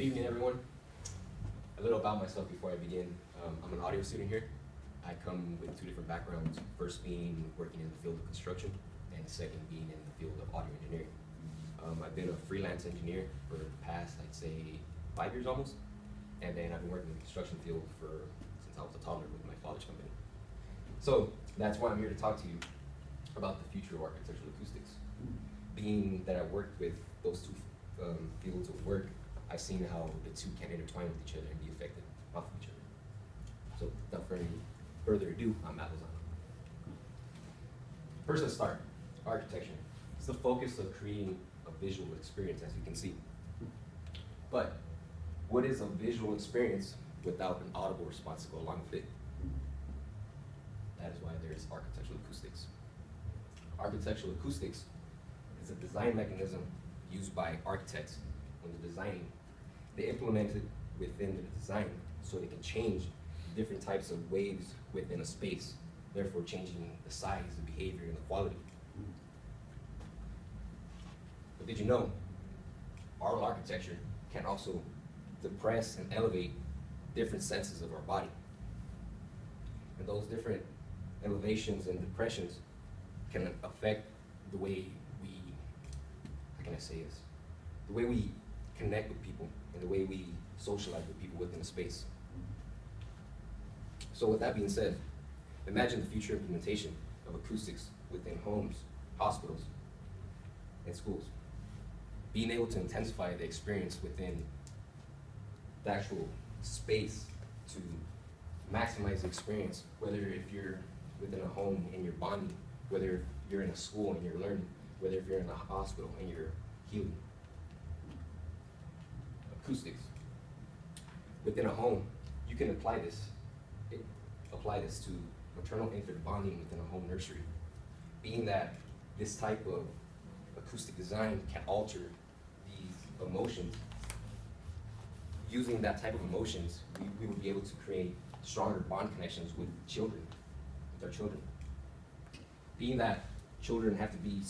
Good evening, everyone. A little about myself before I begin. I'm an audio student here. I come with two different backgrounds, first being working in the field of construction, and second being in the field of audio engineering. I've been a freelance engineer for the past, I'd say, 5 years almost, and then I've been working in the construction field since I was a toddler with my father's company. So that's why I'm here to talk to you about the future of architectural acoustics. Being that I worked with those two fields of work, I've seen how the two can intertwine with each other and be effective off of each other. So without further ado, I'm at Lozano. First, let's start. Architecture. It's the focus of creating a visual experience, as you can see. But what is a visual experience without an audible response to go along with it? That is why there's architectural acoustics. Architectural acoustics is a design mechanism used by architects when they're designing. They implement it within the design so they can change different types of waves within a space, therefore changing the size, the behavior, and the quality. But did you know our architecture can also depress and elevate different senses of our body? And those different elevations and depressions can affect the way we, how can I say this? The way we connect with people and the way we socialize with people within a space. So with that being said, imagine the future implementation of acoustics within homes, hospitals, and schools. Being able to intensify the experience within the actual space to maximize the experience, whether if you're within a home and you're bonding, whether you're in a school and you're learning, whether if you're in a hospital and you're healing. Acoustics. Within a home, you can apply this to maternal-infant bonding within a home nursery. Being that this type of acoustic design can alter these emotions, using that type of emotions, we would be able to create stronger bond connections with children, with our children. Being that children have to be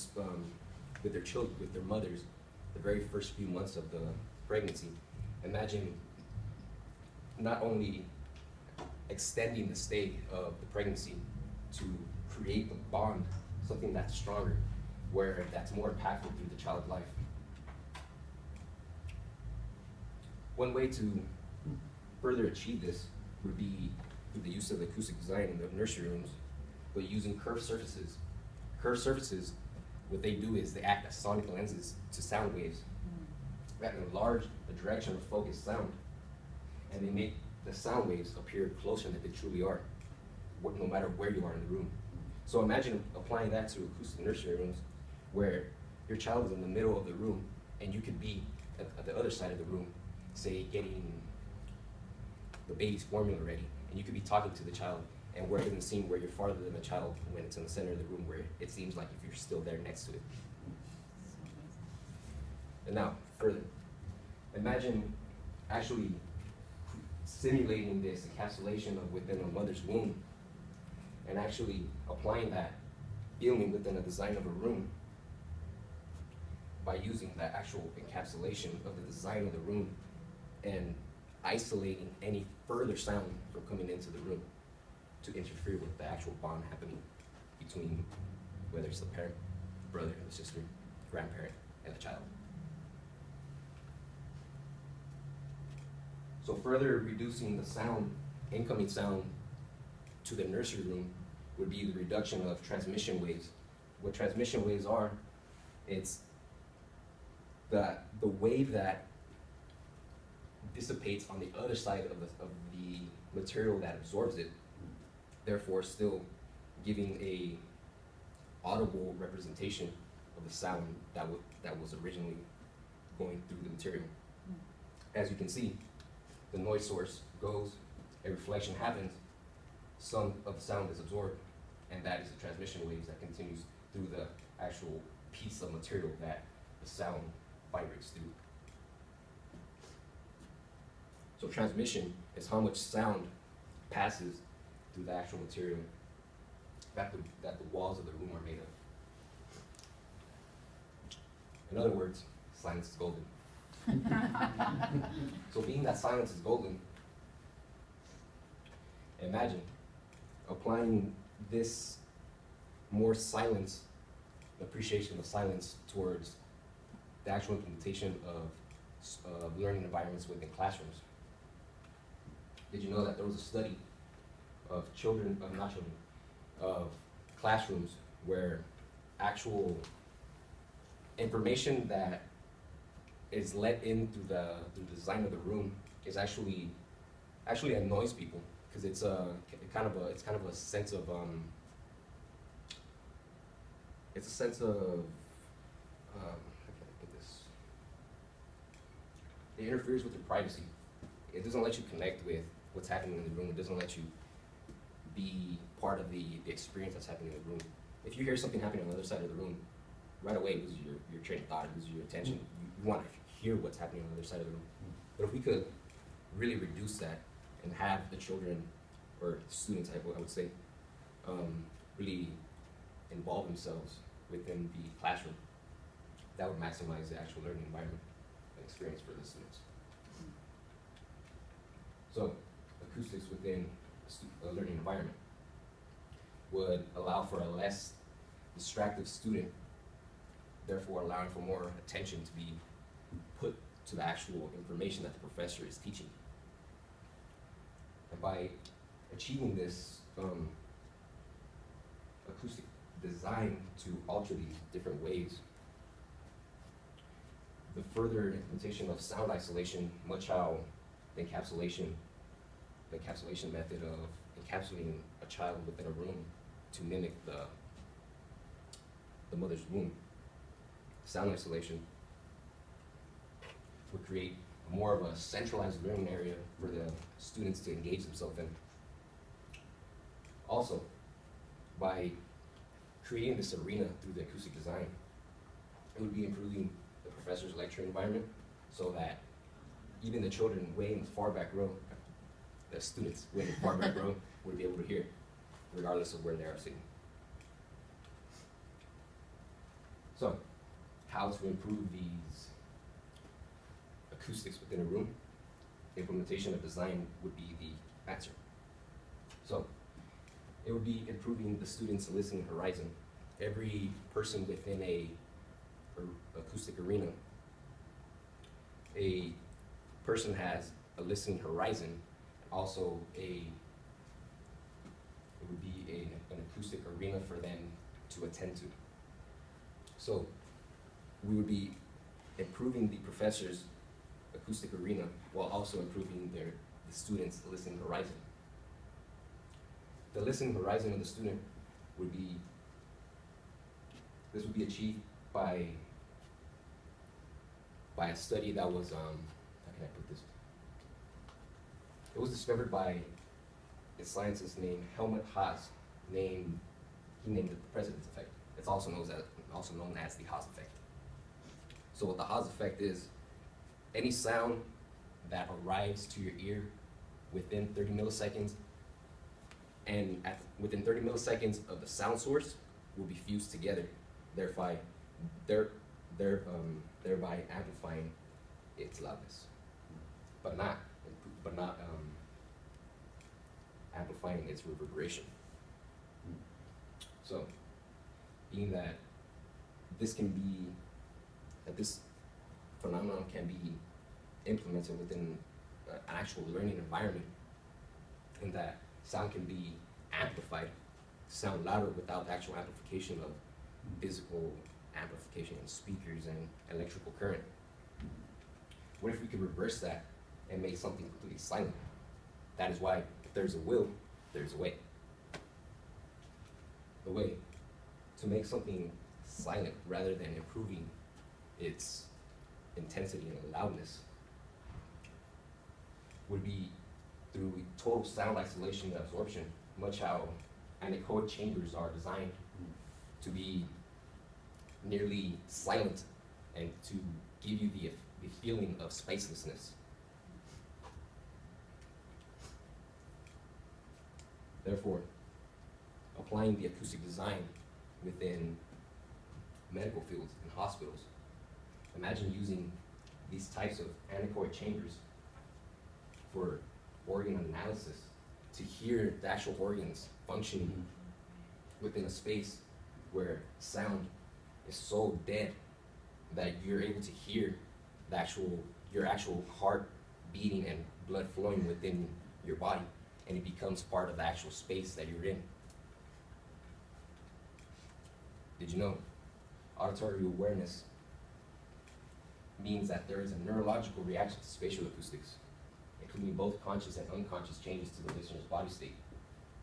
with their mothers the very first few months of the pregnancy, imagine not only extending the stay of the pregnancy to create a bond, something that's stronger, where that's more impactful through the child's life. One way to further achieve this would be through the use of acoustic design in the nursery rooms, but using curved surfaces. Curved surfaces, what they do is they act as sonic lenses to sound waves that enlarge the direction of focused sound, and they make the sound waves appear closer than they truly are, no matter where you are in the room. So imagine applying that to acoustic nursery rooms, where your child is in the middle of the room, and you could be at the other side of the room, say getting the baby's formula ready, and you could be talking to the child, and where it doesn't seem where you're farther than the child when it's in the center of the room, where it seems like if you're still there next to it. And now, further, imagine actually simulating this encapsulation of within a mother's womb and actually applying that feeling within the design of a room by using that actual encapsulation of the design of the room and isolating any further sound from coming into the room to interfere with the actual bond happening between whether it's the parent, brother, the sister, grandparent, and the child. So further reducing the sound, incoming sound to the nursery room would be the reduction of transmission waves. What transmission waves are, it's the wave that dissipates on the other side of the material that absorbs it, therefore still giving a audible representation of the sound that was originally going through the material. As you can see, the noise source goes, a reflection happens, some of the sound is absorbed, and that is the transmission waves that continues through the actual piece of material that the sound vibrates through. So transmission is how much sound passes through the actual material that the walls of the room are made of. In other words, silence is golden. So being that silence is golden, imagine applying this more silence, appreciation of silence towards the actual implementation of learning environments within classrooms. Did you know that there was a study of children, not children, of classrooms where actual information that is let in through the design of the room is actually annoys people, because it's kind of a sense of it's a sense of how can I put this? It interferes with your privacy. It doesn't let you connect with what's happening in the room. It doesn't let you be part of the experience that's happening in the room. If you hear something happening on the other side of the room, right away it loses your train of thought, it loses your attention. You want to hear what's happening on the other side of the room. But if we could really reduce that and have the children, or students I would say, really involve themselves within the classroom, that would maximize the actual learning environment and experience for the students. So, acoustics within a learning environment would allow for a less distracted student, therefore allowing for more attention to be put to the actual information that the professor is teaching. And by achieving this acoustic design to alter these different ways, the further implementation of sound isolation, much how the encapsulation method of encapsulating a child within a room to mimic the mother's womb, sound isolation would create more of a centralized learning area for the students to engage themselves in. Also, by creating this arena through the acoustic design, it would be improving the professor's lecture environment so that even the children way in the far back row, the students way in the far back row, would be able to hear, regardless of where they are sitting. So, how to improve these acoustics within a room? Implementation of design would be the answer. So, it would be improving the students' listening horizon. Every person within a acoustic arena, a person has a listening horizon, also it would be an acoustic arena for them to attend to. So we would be improving the professor's acoustic arena while also improving the student's listening horizon. The listening horizon of the student would be, this would be achieved by a study that was, how can I put this? It was discovered by a scientist named Helmut Haas. He named it the President's effect. It's also known as the Haas effect. So what the Haas effect is, any sound that arrives to your ear within 30 milliseconds, and within 30 milliseconds of the sound source will be fused together, thereby amplifying its loudness, but not amplifying its reverberation. So, being that this phenomenon can be implemented within an actual learning environment, and that sound can be amplified to sound louder without the actual amplification of physical amplification in speakers and electrical current. What if we could reverse that and make something completely silent? That is why, if there's a will, there's a way. The way to make something silent rather than improving its intensity and loudness would be through total sound isolation and absorption, much how anechoic chambers are designed to be nearly silent and to give you the feeling of spacelessness. Therefore, applying the acoustic design within medical fields and hospitals, imagine using these types of anechoic chambers for organ analysis, to hear the actual organs functioning within a space where sound is so dead that you're able to hear your actual heart beating and blood flowing within your body, and it becomes part of the actual space that you're in. Did you know auditory awareness means that there is a neurological reaction to spatial acoustics, including both conscious and unconscious changes to the listener's body state?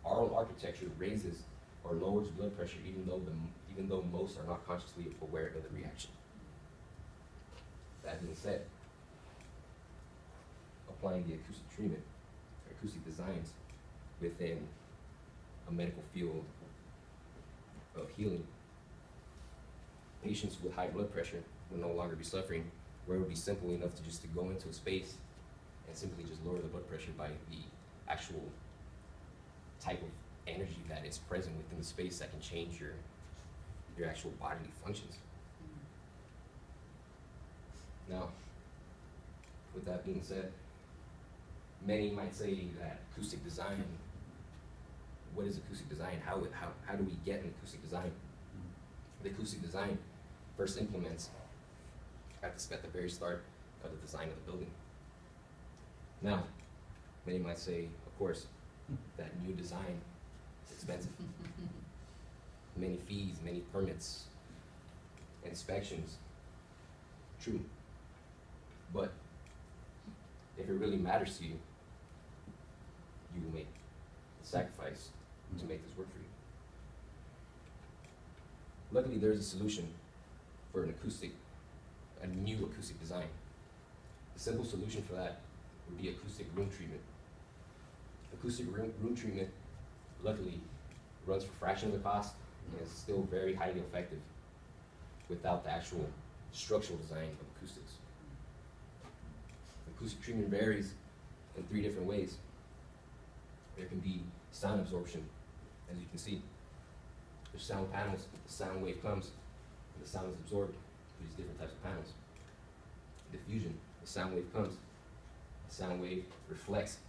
Aural architecture raises or lowers blood pressure even though most are not consciously aware of the reaction. That being said, applying the acoustic treatment, or acoustic designs within a medical field of healing, patients with high blood pressure will no longer be suffering, where it would be simple enough to just go into a space and simply just lower the blood pressure by the actual type of energy that is present within the space that can change your actual bodily functions. Now, with that being said, many might say that acoustic design, what is acoustic design? How do we get an acoustic design? The acoustic design first implements at the very start of the design of the building. Now, many might say, of course, that new design is expensive. Many fees, many permits, inspections. True. But if it really matters to you, you will make the sacrifice to make this work for you. Luckily, there's a solution for a new acoustic design. The simple solution for that would be acoustic room treatment. Acoustic room treatment, luckily, runs for a fraction of the cost and is still very highly effective without the actual structural design of acoustics. Acoustic treatment varies in 3 different ways. There can be sound absorption, as you can see. There's sound panels, the sound wave comes, and the sound is absorbed through these different types of panels. Diffusion, the sound wave comes, the sound wave reflects,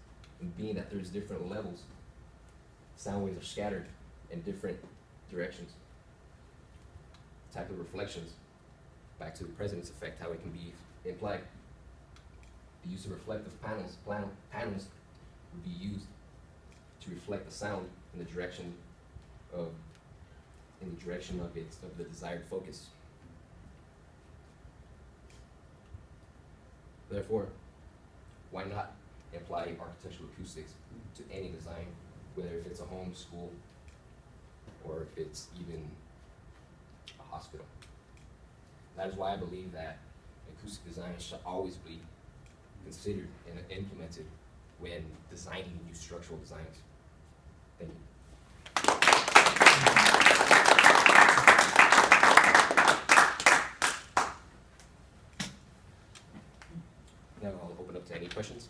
and being that there's different levels, sound waves are scattered in different directions. Type of reflections, back to the presence effect, how it can be implied. The use of reflective panels would be used to reflect the sound in the direction of the desired focus. Therefore, why not apply architectural acoustics to any design, whether if it's a home, school, or if it's even a hospital? That is why I believe that acoustic design should always be considered and implemented when designing new structural designs. Thank you. Now I'll open up to any questions.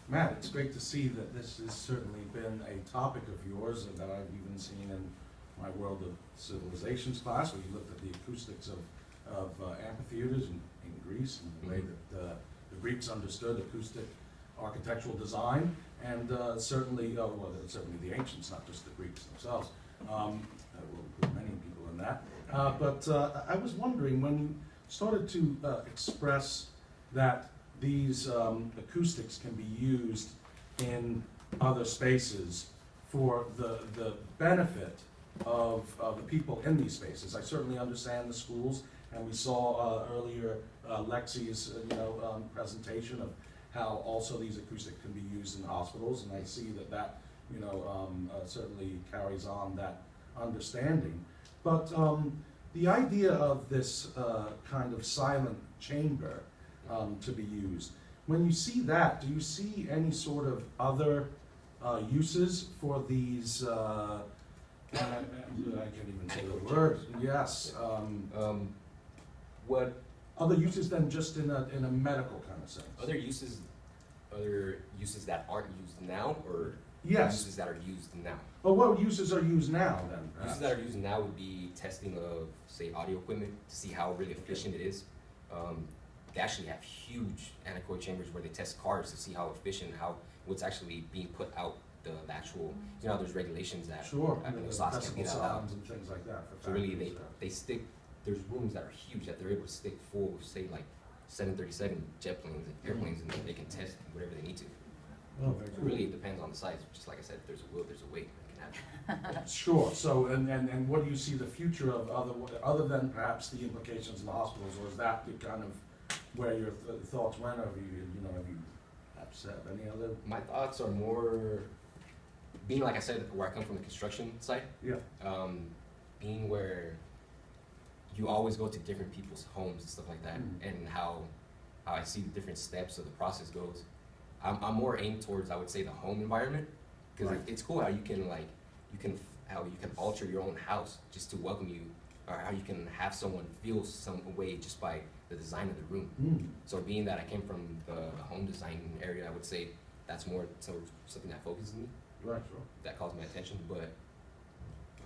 Matt, it's great to see that this has certainly been a topic of yours and that I've even seen in my World of Civilizations class, where you looked at the acoustics of amphitheaters in Greece and the way that the Greeks understood acoustic architectural design, and certainly the ancients, not just the Greeks themselves. We'll include many people in that. But I was wondering, when you started to express that these acoustics can be used in other spaces for the benefit of the people in these spaces. I certainly understand the schools, and we saw earlier Lexi's presentation of how also these acoustics can be used in hospitals, and I see that certainly carries on that understanding. But the idea of this kind of silent chamber to be used, when you see that, do you see any sort of other uses for these? I can't even say the word. Yes. What other uses than just in a medical kind of sense? Other uses that aren't used now, or Yes. Uses that are used now. But what uses are used now then? Uses that are used now would be testing of, say, audio equipment to see how really efficient it is. They actually have huge anechoic chambers where they test cars to see how efficient, what's actually being put out, the actual, you know, there's regulations that Sure, the exhaust can't be decibel that loud. sounds and things like that for So really, factories, they stick, there's rooms that are huge that they're able to stick full, say like 737 jet planes and airplanes, and they can test whatever they need to. Oh, very So cool. really, it depends on the size. Just like I said, if there's a will, there's a way. It can happen. Sure, so, and what do you see the future of other than perhaps the implications in the hospitals, or is that the kind of where your thoughts went, or have you perhaps have any other? My thoughts are more, being like I said, where I come from the construction side, Yeah. being where you always go to different people's homes and stuff like that, and how I see the different steps of the process goes. I'm more aimed towards, I would say, the home environment, because Right. it's cool how you can how you can alter your own house just to welcome you, or how you can have someone feel some way just by the design of the room. So being that I came from the home design area, I would say that's more something that focuses me, Right, sure. that calls my attention. But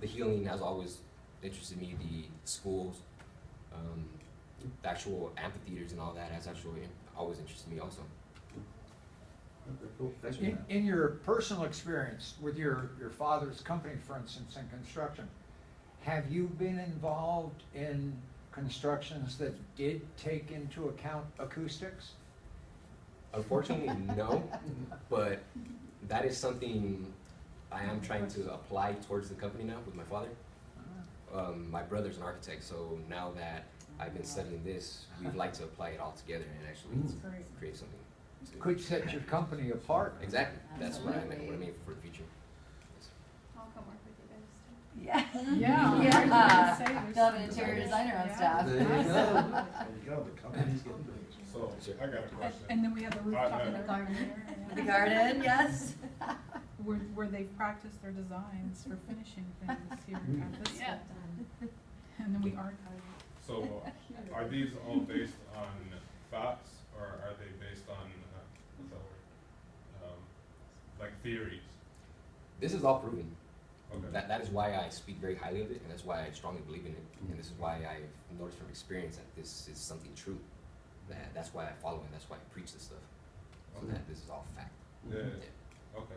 the healing has always interested me, the schools, the actual amphitheaters and all that has actually always interested me also. Okay, cool. Thanks for that. In your personal experience with your father's company, for instance, in construction, have you been involved in constructions that did take into account acoustics? Unfortunately, no, but that is something I am trying to apply towards the company now with my father. My brother's an architect, so now that I've been studying this, we'd like to apply it all together and actually create something. Could set your company apart. Exactly, that's what I mean for the future. I'll come work with you guys too. Yeah. Yeah. Yeah. They'll have an interior designer on staff. There you go. There you go. The company's getting big. So, I got a question. And then we have the rooftop know. and the garden The there. garden, yes. Where they've practiced their designs for finishing things here at this Yeah. stuff. And then we archive it. So, are these all based on facts, or are they based on, what's that word? Like theories? This is all proven. Okay. That is why I speak very highly of it, and that's why I strongly believe in it, and this is why I've noticed from experience that this is something true. That's why I follow and that's why I preach this stuff. So Okay. that this is all fact. Yeah, Yeah. okay,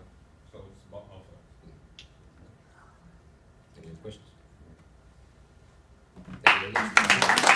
so it's about all facts. Any other questions? Thank you very much.